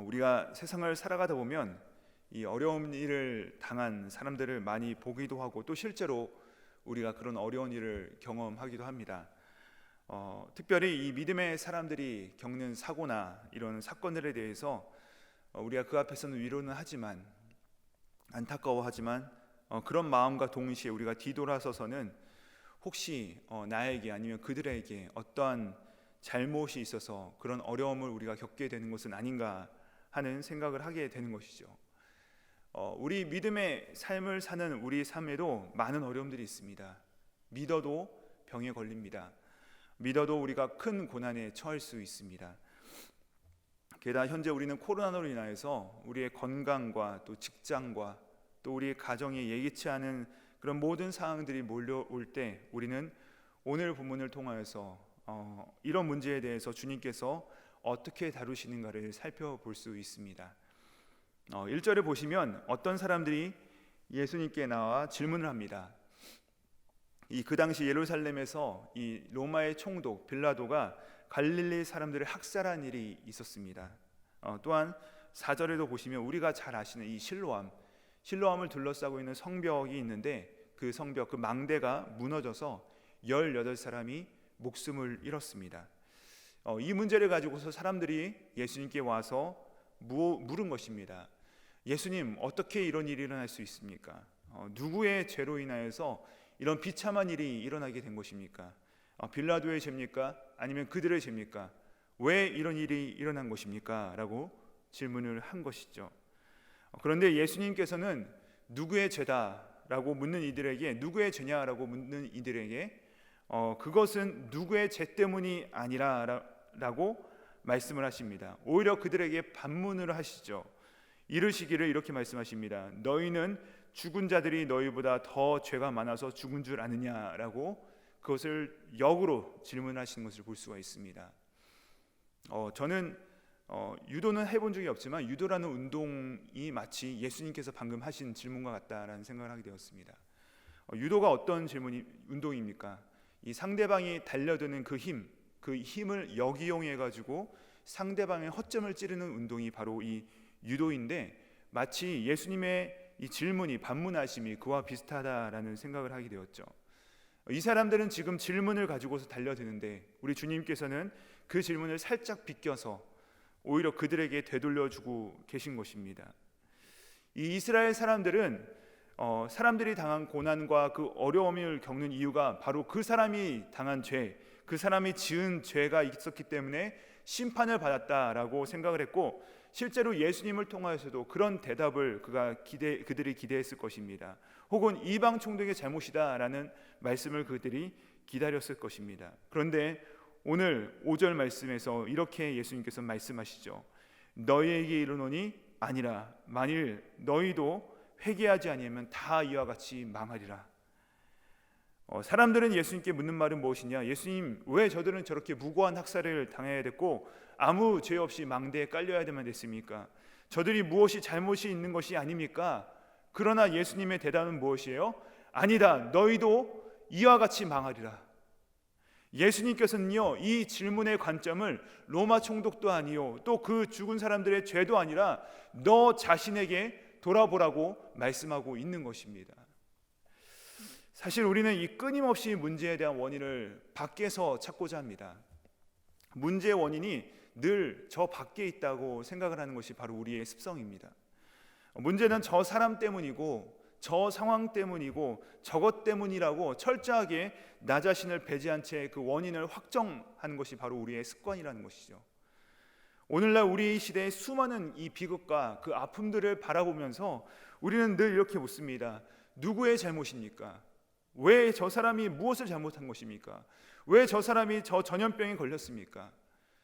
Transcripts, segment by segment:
우리가 세상을 살아가다 보면 이 어려운 일을 당한 사람들을 많이 보기도 하고 또 실제로 우리가 그런 어려운 일을 경험하기도 합니다. 특별히 이 믿음의 사람들이 겪는 사고나 이런 사건들에 대해서 우리가 그 앞에서는 위로는 하지만 안타까워하지만 그런 마음과 동시에 우리가 뒤돌아서서는 혹시 나에게 아니면 그들에게 어떠한 잘못이 있어서 그런 어려움을 우리가 겪게 되는 것은 아닌가 하는 생각을 하게 되는 것이죠. 우리 믿음의 삶을 사는 우리 삶에도 많은 어려움들이 있습니다. 믿어도 병에 걸립니다. 믿어도 우리가 큰 고난에 처할 수 있습니다. 게다가 현재 우리는 코로나로 인하여서 우리의 건강과 또 직장과 또 우리의 가정에 예기치 않은 그런 모든 상황들이 몰려올 때 우리는 오늘 본문을 통하여서 이런 문제에 대해서 주님께서 어떻게 다루시는가를 살펴볼 수 있습니다. 1절에 보시면 어떤 사람들이 예수님께 나와 질문을 합니다. 그 당시 예루살렘에서 이 로마의 총독 빌라도가 갈릴리 사람들을 학살한 일이 있었습니다. 또한 4절에도 보시면 우리가 잘 아시는 이 실로암을 둘러싸고 있는 성벽이 있는데 그 성벽, 그 망대가 무너져서 18사람이 목숨을 잃었습니다. 이 문제를 가지고서 사람들이 예수님께 와서 물은 것입니다. 예수님, 어떻게 이런 일이 일어날 수 있습니까? 누구의 죄로 인하여서 이런 비참한 일이 일어나게 된 것입니까? 빌라도의 죄입니까? 아니면 그들의 죄입니까? 왜 이런 일이 일어난 것입니까? 라고 질문을 한 것이죠. 그런데 예수님께서는 누구의 죄다라고 묻는 이들에게, 누구의 죄냐라고 묻는 이들에게 그것은 누구의 죄 때문이 아니라 라고 말씀을 하십니다. 오히려 그들에게 반문을 하시죠. 이르시기를 이렇게 말씀하십니다. 너희는 죽은 자들이 너희보다 더 죄가 많아서 죽은 줄 아느냐라고 그것을 역으로 질문하시는 것을 볼 수가 있습니다. 저는 유도는 해본 적이 없지만 유도라는 운동이 마치 예수님께서 방금 하신 질문과 같다라는 생각을 하게 되었습니다. 유도가 어떤 운동입니까? 이 상대방이 달려드는 그 힘을 역이용해 가지고 상대방의 허점을 찌르는 운동이 바로 이 유도인데, 마치 예수님의 이 질문이, 반문하심이 그와 비슷하다라는 생각을 하게 되었죠. 이 사람들은 지금 질문을 가지고서 달려드는데 우리 주님께서는 그 질문을 살짝 비껴서 오히려 그들에게 되돌려주고 계신 것입니다. 이 이스라엘 사람들은 사람들이 당한 고난과 그 어려움을 겪는 이유가 바로 그 사람이 당한 죄, 그 사람이 지은 죄가 있었기 때문에 심판을 받았다라고 생각을 했고, 실제로 예수님을 통하여서도 그런 대답을 그들이 기대했을 것입니다. 혹은 이방 총독의 잘못이다라는 말씀을 그들이 기다렸을 것입니다. 그런데 오늘 5절 말씀에서 이렇게 예수님께서 말씀하시죠. 너희에게 이르노니 아니라 만일 너희도 회개하지 아니하면 다 이와 같이 망하리라. 사람들은 예수님께 묻는 말은 무엇이냐? 예수님, 왜 저들은 저렇게 무고한 학살을 당해야 됐고 아무 죄 없이 망대에 깔려야만 됐습니까? 저들이 무엇이 잘못이 있는 것이 아닙니까? 그러나 예수님의 대답은 무엇이에요? 아니다, 너희도 이와 같이 망하리라. 예수님께서는요, 이 질문의 관점을 로마 총독도 아니요 또 그 죽은 사람들의 죄도 아니라 너 자신에게 돌아보라고 말씀하고 있는 것입니다. 사실 우리는 이 끊임없이 문제에 대한 원인을 밖에서 찾고자 합니다. 문제의 원인이 늘 저 밖에 있다고 생각을 하는 것이 바로 우리의 습성입니다. 문제는 저 사람 때문이고 저 상황 때문이고 저것 때문이라고 철저하게 나 자신을 배제한 채 그 원인을 확정하는 것이 바로 우리의 습관이라는 것이죠. 오늘날 우리 시대의 수많은 이 비극과 그 아픔들을 바라보면서 우리는 늘 이렇게 묻습니다. 누구의 잘못입니까? 왜 저 사람이 무엇을 잘못한 것입니까? 왜 저 사람이 저 전염병에 걸렸습니까?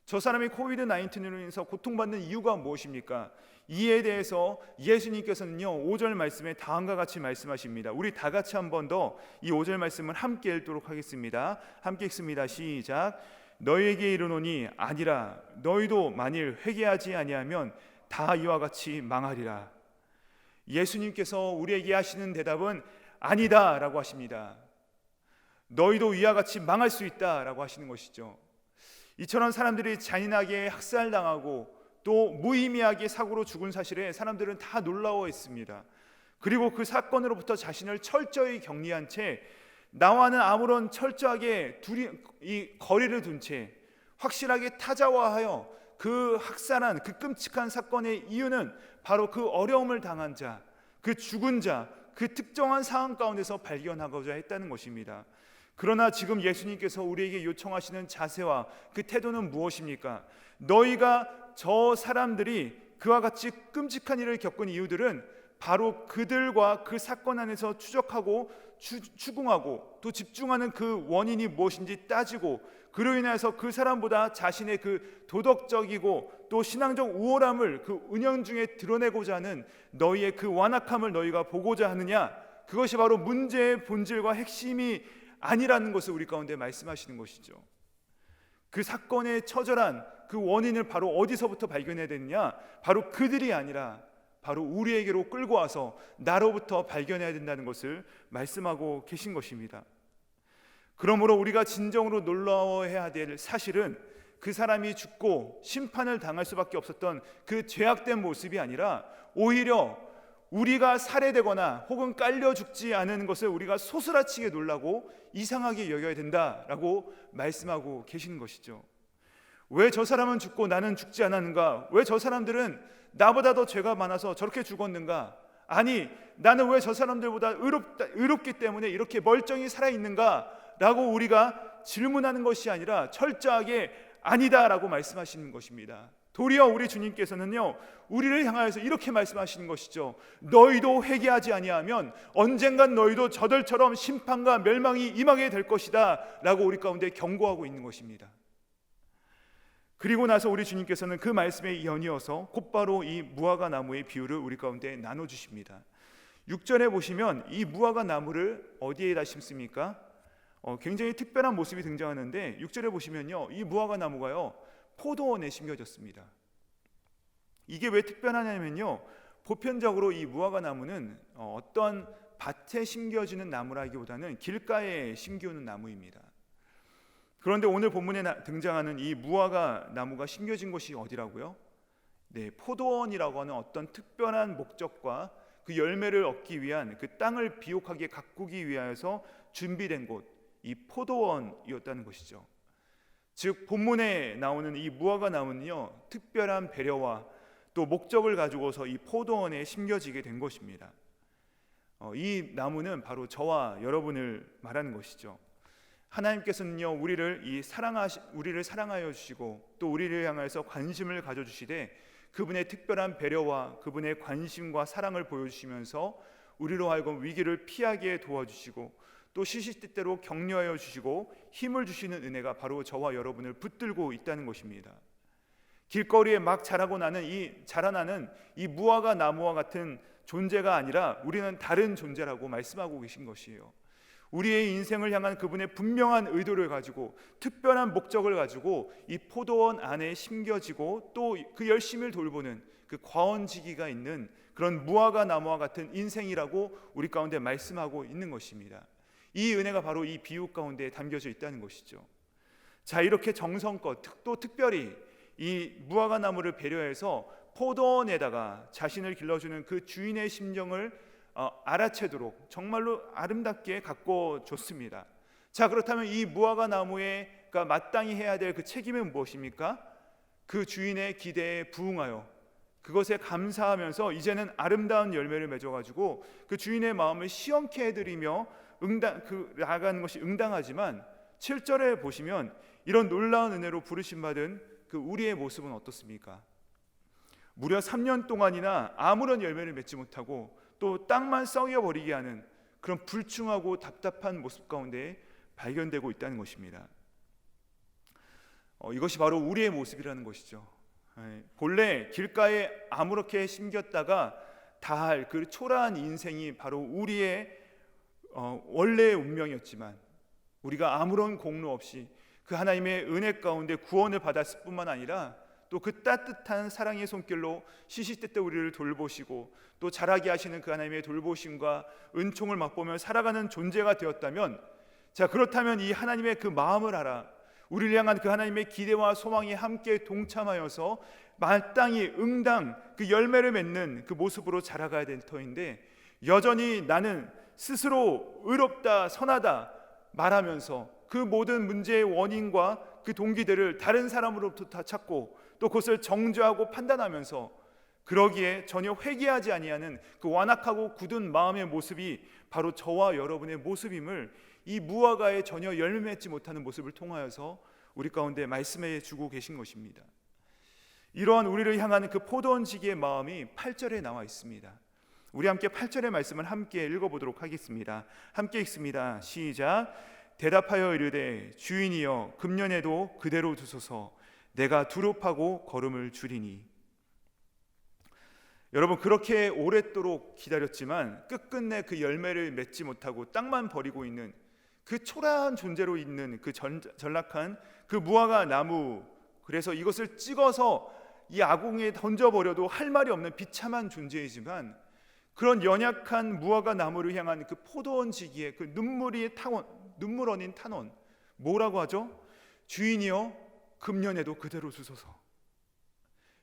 저 사람이 코비드-19으로 인해서 고통받는 이유가 무엇입니까? 이에 대해서 예수님께서는요 5절 말씀에 다음과 같이 말씀하십니다. 우리 다 같이 한 번 더 이 5절 말씀을 함께 읽도록 하겠습니다. 함께 읽습니다. 시작. 너희에게 이르노니 아니라 너희도 만일 회개하지 아니하면 다 이와 같이 망하리라. 예수님께서 우리에게 하시는 대답은 아니다 라고 하십니다. 너희도 이와 같이 망할 수 있다 라고 하시는 것이죠. 이처럼 사람들이 잔인하게 학살당하고 또 무의미하게 사고로 죽은 사실에 사람들은 다 놀라워했습니다. 그리고 그 사건으로부터 자신을 철저히 격리한 채 나와는 아무런 철저하게 이 거리를 둔 채 확실하게 타자화하여 그 학살한 그 끔찍한 사건의 이유는 바로 그 어려움을 당한 자, 그 죽은 자, 그 특정한 상황 가운데서 발견하고자 했다는 것입니다. 그러나 지금 예수님께서 우리에게 요청하시는 자세와 그 태도는 무엇입니까? 너희가 저 사람들이 그와 같이 끔찍한 일을 겪은 이유들은 바로 그들과 그 사건 안에서 추적하고 추궁하고 또 집중하는 그 원인이 무엇인지 따지고 그로 인해서 그 사람보다 자신의 그 도덕적이고 또 신앙적 우월함을 그 은연중에 드러내고자 하는 너희의 그 완악함을 너희가 보고자 하느냐, 그것이 바로 문제의 본질과 핵심이 아니라는 것을 우리 가운데 말씀하시는 것이죠. 그 사건의 처절한 그 원인을 바로 어디서부터 발견해야 되느냐, 바로 그들이 아니라 바로 우리에게로 끌고 와서 나로부터 발견해야 된다는 것을 말씀하고 계신 것입니다. 그러므로 우리가 진정으로 놀라워해야 될 사실은 그 사람이 죽고 심판을 당할 수밖에 없었던 그 죄악된 모습이 아니라 오히려 우리가 살해되거나 혹은 깔려 죽지 않은 것을 우리가 소스라치게 놀라고 이상하게 여겨야 된다라고 말씀하고 계시는 것이죠. 왜 저 사람은 죽고 나는 죽지 않았는가? 왜 저 사람들은 나보다 더 죄가 많아서 저렇게 죽었는가? 아니, 나는 왜 저 사람들보다 의롭기 때문에 이렇게 멀쩡히 살아있는가? 라고 우리가 질문하는 것이 아니라 철저하게 아니다라고 말씀하시는 것입니다. 도리어 우리 주님께서는요, 우리를 향하여서 이렇게 말씀하시는 것이죠. 너희도 회개하지 아니하면 언젠간 너희도 저들처럼 심판과 멸망이 임하게 될 것이다 라고 우리 가운데 경고하고 있는 것입니다. 그리고 나서 우리 주님께서는 그 말씀에 연이어서 곧바로 이 무화과 나무의 비유를 우리 가운데 나눠주십니다. 6절에 보시면 이 무화과 나무를 어디에다 심습니까? 굉장히 특별한 모습이 등장하는데 6절에 보시면요, 이 무화과 나무가요 포도원에 심겨졌습니다. 이게 왜 특별하냐면요, 보편적으로 이 무화과 나무는 어떤 밭에 심겨지는 나무라기보다는 길가에 심기우는 나무입니다. 그런데 오늘 본문에 등장하는 이 무화과 나무가 심겨진 곳이 어디라고요? 네, 포도원이라고 하는 어떤 특별한 목적과 그 열매를 얻기 위한 그 땅을 비옥하게 가꾸기 위하여서 준비된 곳, 이 포도원이었다는 것이죠. 즉 본문에 나오는 이 무화과 나무는요, 특별한 배려와 또 목적을 가지고서 이 포도원에 심겨지게 된 것입니다. 이 나무는 바로 저와 여러분을 말하는 것이죠. 하나님께서는요, 우리를 사랑하여 주시고 또 우리를 향해서 관심을 가져 주시되 그분의 특별한 배려와 그분의 관심과 사랑을 보여주시면서 우리로 하여금 위기를 피하게 도와주시고 또 시시때때로 격려하여 주시고 힘을 주시는 은혜가 바로 저와 여러분을 붙들고 있다는 것입니다. 길거리에 막 자라나는 이 무화과 나무와 같은 존재가 아니라 우리는 다른 존재라고 말씀하고 계신 것이에요. 우리의 인생을 향한 그분의 분명한 의도를 가지고 특별한 목적을 가지고 이 포도원 안에 심겨지고 또 그 열심을 돌보는 그 과원지기가 있는 그런 무화과 나무와 같은 인생이라고 우리 가운데 말씀하고 있는 것입니다. 이 은혜가 바로 이 비유 가운데 담겨져 있다는 것이죠. 자, 이렇게 정성껏 또 특별히 이 무화과 나무를 배려해서 포도원에다가 자신을 길러주는 그 주인의 심정을 알아채도록 정말로 아름답게 가꿔줬습니다. 자, 그렇다면 이 무화과 나무가 마땅히 해야 될 그 책임은 무엇입니까? 그 주인의 기대에 부응하여 그것에 감사하면서 이제는 아름다운 열매를 맺어가지고 그 주인의 마음을 시원케 해드리며 나아가는 것이 응당하지만 7절에 보시면 이런 놀라운 은혜로 부르심 받은 그 우리의 모습은 어떻습니까? 무려 3년 동안이나 아무런 열매를 맺지 못하고 또 땅만 썩여버리게 하는 그런 불충하고 답답한 모습 가운데 발견되고 있다는 것입니다. 이것이 바로 우리의 모습이라는 것이죠. 본래 길가에 아무렇게 심겼다가 다할 그 초라한 인생이 바로 우리의 원래의 운명이었지만 우리가 아무런 공로 없이 그 하나님의 은혜 가운데 구원을 받았을 뿐만 아니라 또 그 따뜻한 사랑의 손길로 시시때때 우리를 돌보시고 또 자라게 하시는 그 하나님의 돌보심과 은총을 맛보며 살아가는 존재가 되었다면, 자, 그렇다면 이 하나님의 그 마음을 알아 우리를 향한 그 하나님의 기대와 소망이 함께 동참하여서 마땅히 응당 그 열매를 맺는 그 모습으로 자라가야 될 터인데 여전히 나는 스스로 의롭다 선하다 말하면서 그 모든 문제의 원인과 그 동기들을 다른 사람으로부터 다 찾고 또 그것을 정죄하고 판단하면서 그러기에 전혀 회개하지 아니하는 그 완악하고 굳은 마음의 모습이 바로 저와 여러분의 모습임을 이 무화과에 전혀 열매 맺지 못하는 모습을 통하여서 우리 가운데 말씀해 주고 계신 것입니다. 이러한 우리를 향하는 그 포도원지기의 마음이 8절에 나와 있습니다. 우리 함께 8절의 말씀을 함께 읽어보도록 하겠습니다. 함께 읽습니다. 시작. 대답하여 이르되 주인이여 금년에도 그대로 두소서 내가 두렵하고 걸음을 줄이니. 여러분, 그렇게 오랫도록 기다렸지만 끝끝내 그 열매를 맺지 못하고 땅만 버리고 있는 그 초라한 존재로 있는 그 전락한 그 무화과 나무, 그래서 이것을 찍어서 이 아궁이에 던져버려도 할 말이 없는 비참한 존재이지만 그런 연약한 무화과 나무를 향한 그 포도원지기의 그 눈물 어린 탄원, 뭐라고 하죠? 주인이여 금년에도 그대로 두소서.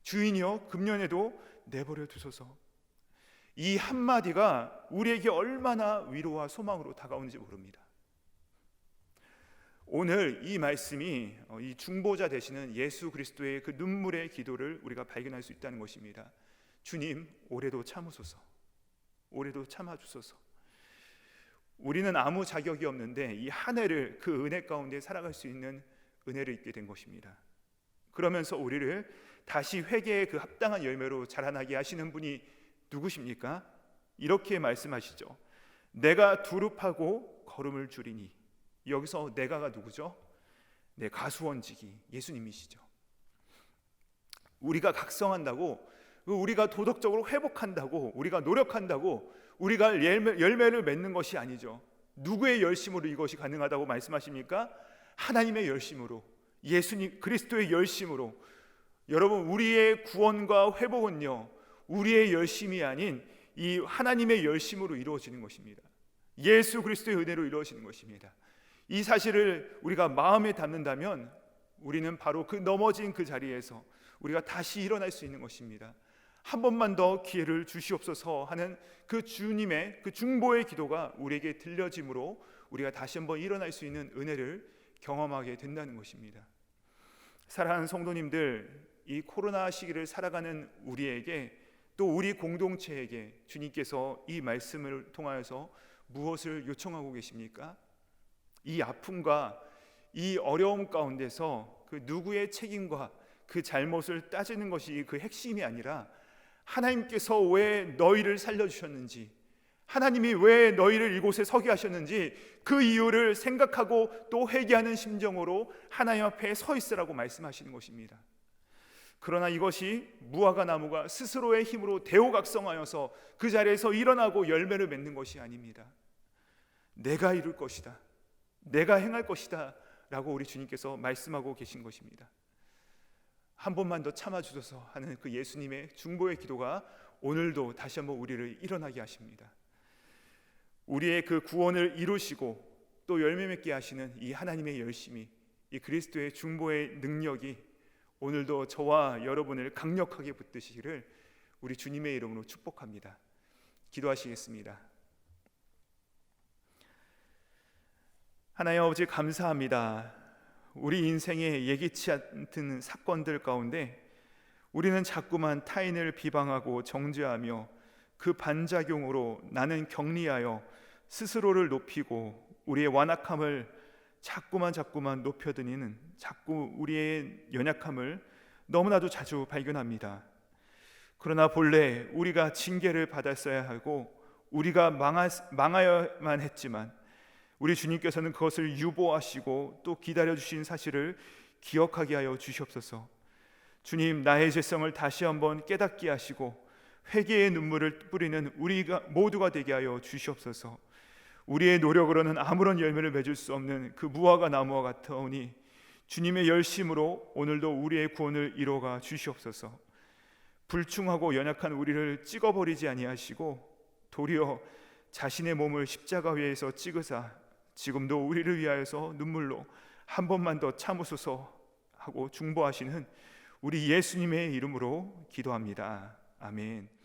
주인이여 금년에도 내버려 두소서. 이 한마디가 우리에게 얼마나 위로와 소망으로 다가오는지 모릅니다. 오늘 이 말씀이 이 중보자 되시는 예수 그리스도의 그 눈물의 기도를 우리가 발견할 수 있다는 것입니다. 주님, 올해도 참으소서. 올해도 참아주소서. 우리는 아무 자격이 없는데 이 한 해를 그 은혜 가운데 살아갈 수 있는 은혜를 입게 된 것입니다. 그러면서 우리를 다시 회개의 그 합당한 열매로 자라나게 하시는 분이 누구십니까? 이렇게 말씀하시죠. 내가 두릅하고 걸음을 줄이니. 여기서 내가가 누구죠? 네, 가수원지기 예수님이시죠. 우리가 각성한다고, 우리가 도덕적으로 회복한다고, 우리가 노력한다고 우리가 열매를 맺는 것이 아니죠. 누구의 열심으로 이것이 가능하다고 말씀하십니까? 하나님의 열심으로, 예수님 그리스도의 열심으로. 여러분, 우리의 구원과 회복은요 우리의 열심이 아닌 이 하나님의 열심으로 이루어지는 것입니다. 예수 그리스도의 은혜로 이루어지는 것입니다. 이 사실을 우리가 마음에 담는다면 우리는 바로 그 넘어진 그 자리에서 우리가 다시 일어날 수 있는 것입니다. 한 번만 더 기회를 주시옵소서 하는 그 주님의 그 중보의 기도가 우리에게 들려짐으로 우리가 다시 한번 일어날 수 있는 은혜를 경험하게 된다는 것입니다. 사랑하는 성도님들, 이 코로나 시기를 살아가는 우리에게 또 우리 공동체에게 주님께서 이 말씀을 통하여서 무엇을 요청하고 계십니까? 이 아픔과 이 어려움 가운데서 그 누구의 책임과 그 잘못을 따지는 것이 그 핵심이 아니라 하나님께서 왜 너희를 살려주셨는지, 하나님이 왜 너희를 이곳에 서게 하셨는지 그 이유를 생각하고 또 회개하는 심정으로 하나님 앞에 서 있으라고 말씀하시는 것입니다. 그러나 이것이 무화과 나무가 스스로의 힘으로 대오각성하여서 그 자리에서 일어나고 열매를 맺는 것이 아닙니다. 내가 이룰 것이다, 내가 행할 것이다 라고 우리 주님께서 말씀하고 계신 것입니다. 한 번만 더 참아주소서 하는 그 예수님의 중보의 기도가 오늘도 다시 한번 우리를 일어나게 하십니다. 우리의 그 구원을 이루시고 또 열매 맺게 하시는 이 하나님의 열심이, 이 그리스도의 중보의 능력이 오늘도 저와 여러분을 강력하게 붙드시기를 우리 주님의 이름으로 축복합니다. 기도하시겠습니다. 하나님 아버지, 감사합니다. 우리 인생에 예기치 않던 사건들 가운데 우리는 자꾸만 타인을 비방하고 정죄하며 그 반작용으로 나는 격리하여 스스로를 높이고 우리의 완악함을 자꾸만 높여드리는, 자꾸 우리의 연약함을 너무나도 자주 발견합니다. 그러나 본래 우리가 징계를 받았어야 하고 우리가 망하여야만 했지만 우리 주님께서는 그것을 유보하시고 또 기다려주신 사실을 기억하게 하여 주시옵소서. 주님, 나의 죄성을 다시 한번 깨닫게 하시고 회개의 눈물을 뿌리는 우리가 모두가 되게 하여 주시옵소서. 우리의 노력으로는 아무런 열매를 맺을 수 없는 그 무화과 나무와 같으오니 주님의 열심으로 오늘도 우리의 구원을 이루어가 주시옵소서. 불충하고 연약한 우리를 찍어버리지 아니하시고 도리어 자신의 몸을 십자가 위에서 찍으사 지금도 우리를 위하여서 눈물로 한 번만 더 참으소서 하고 중보하시는 우리 예수님의 이름으로 기도합니다. 아멘.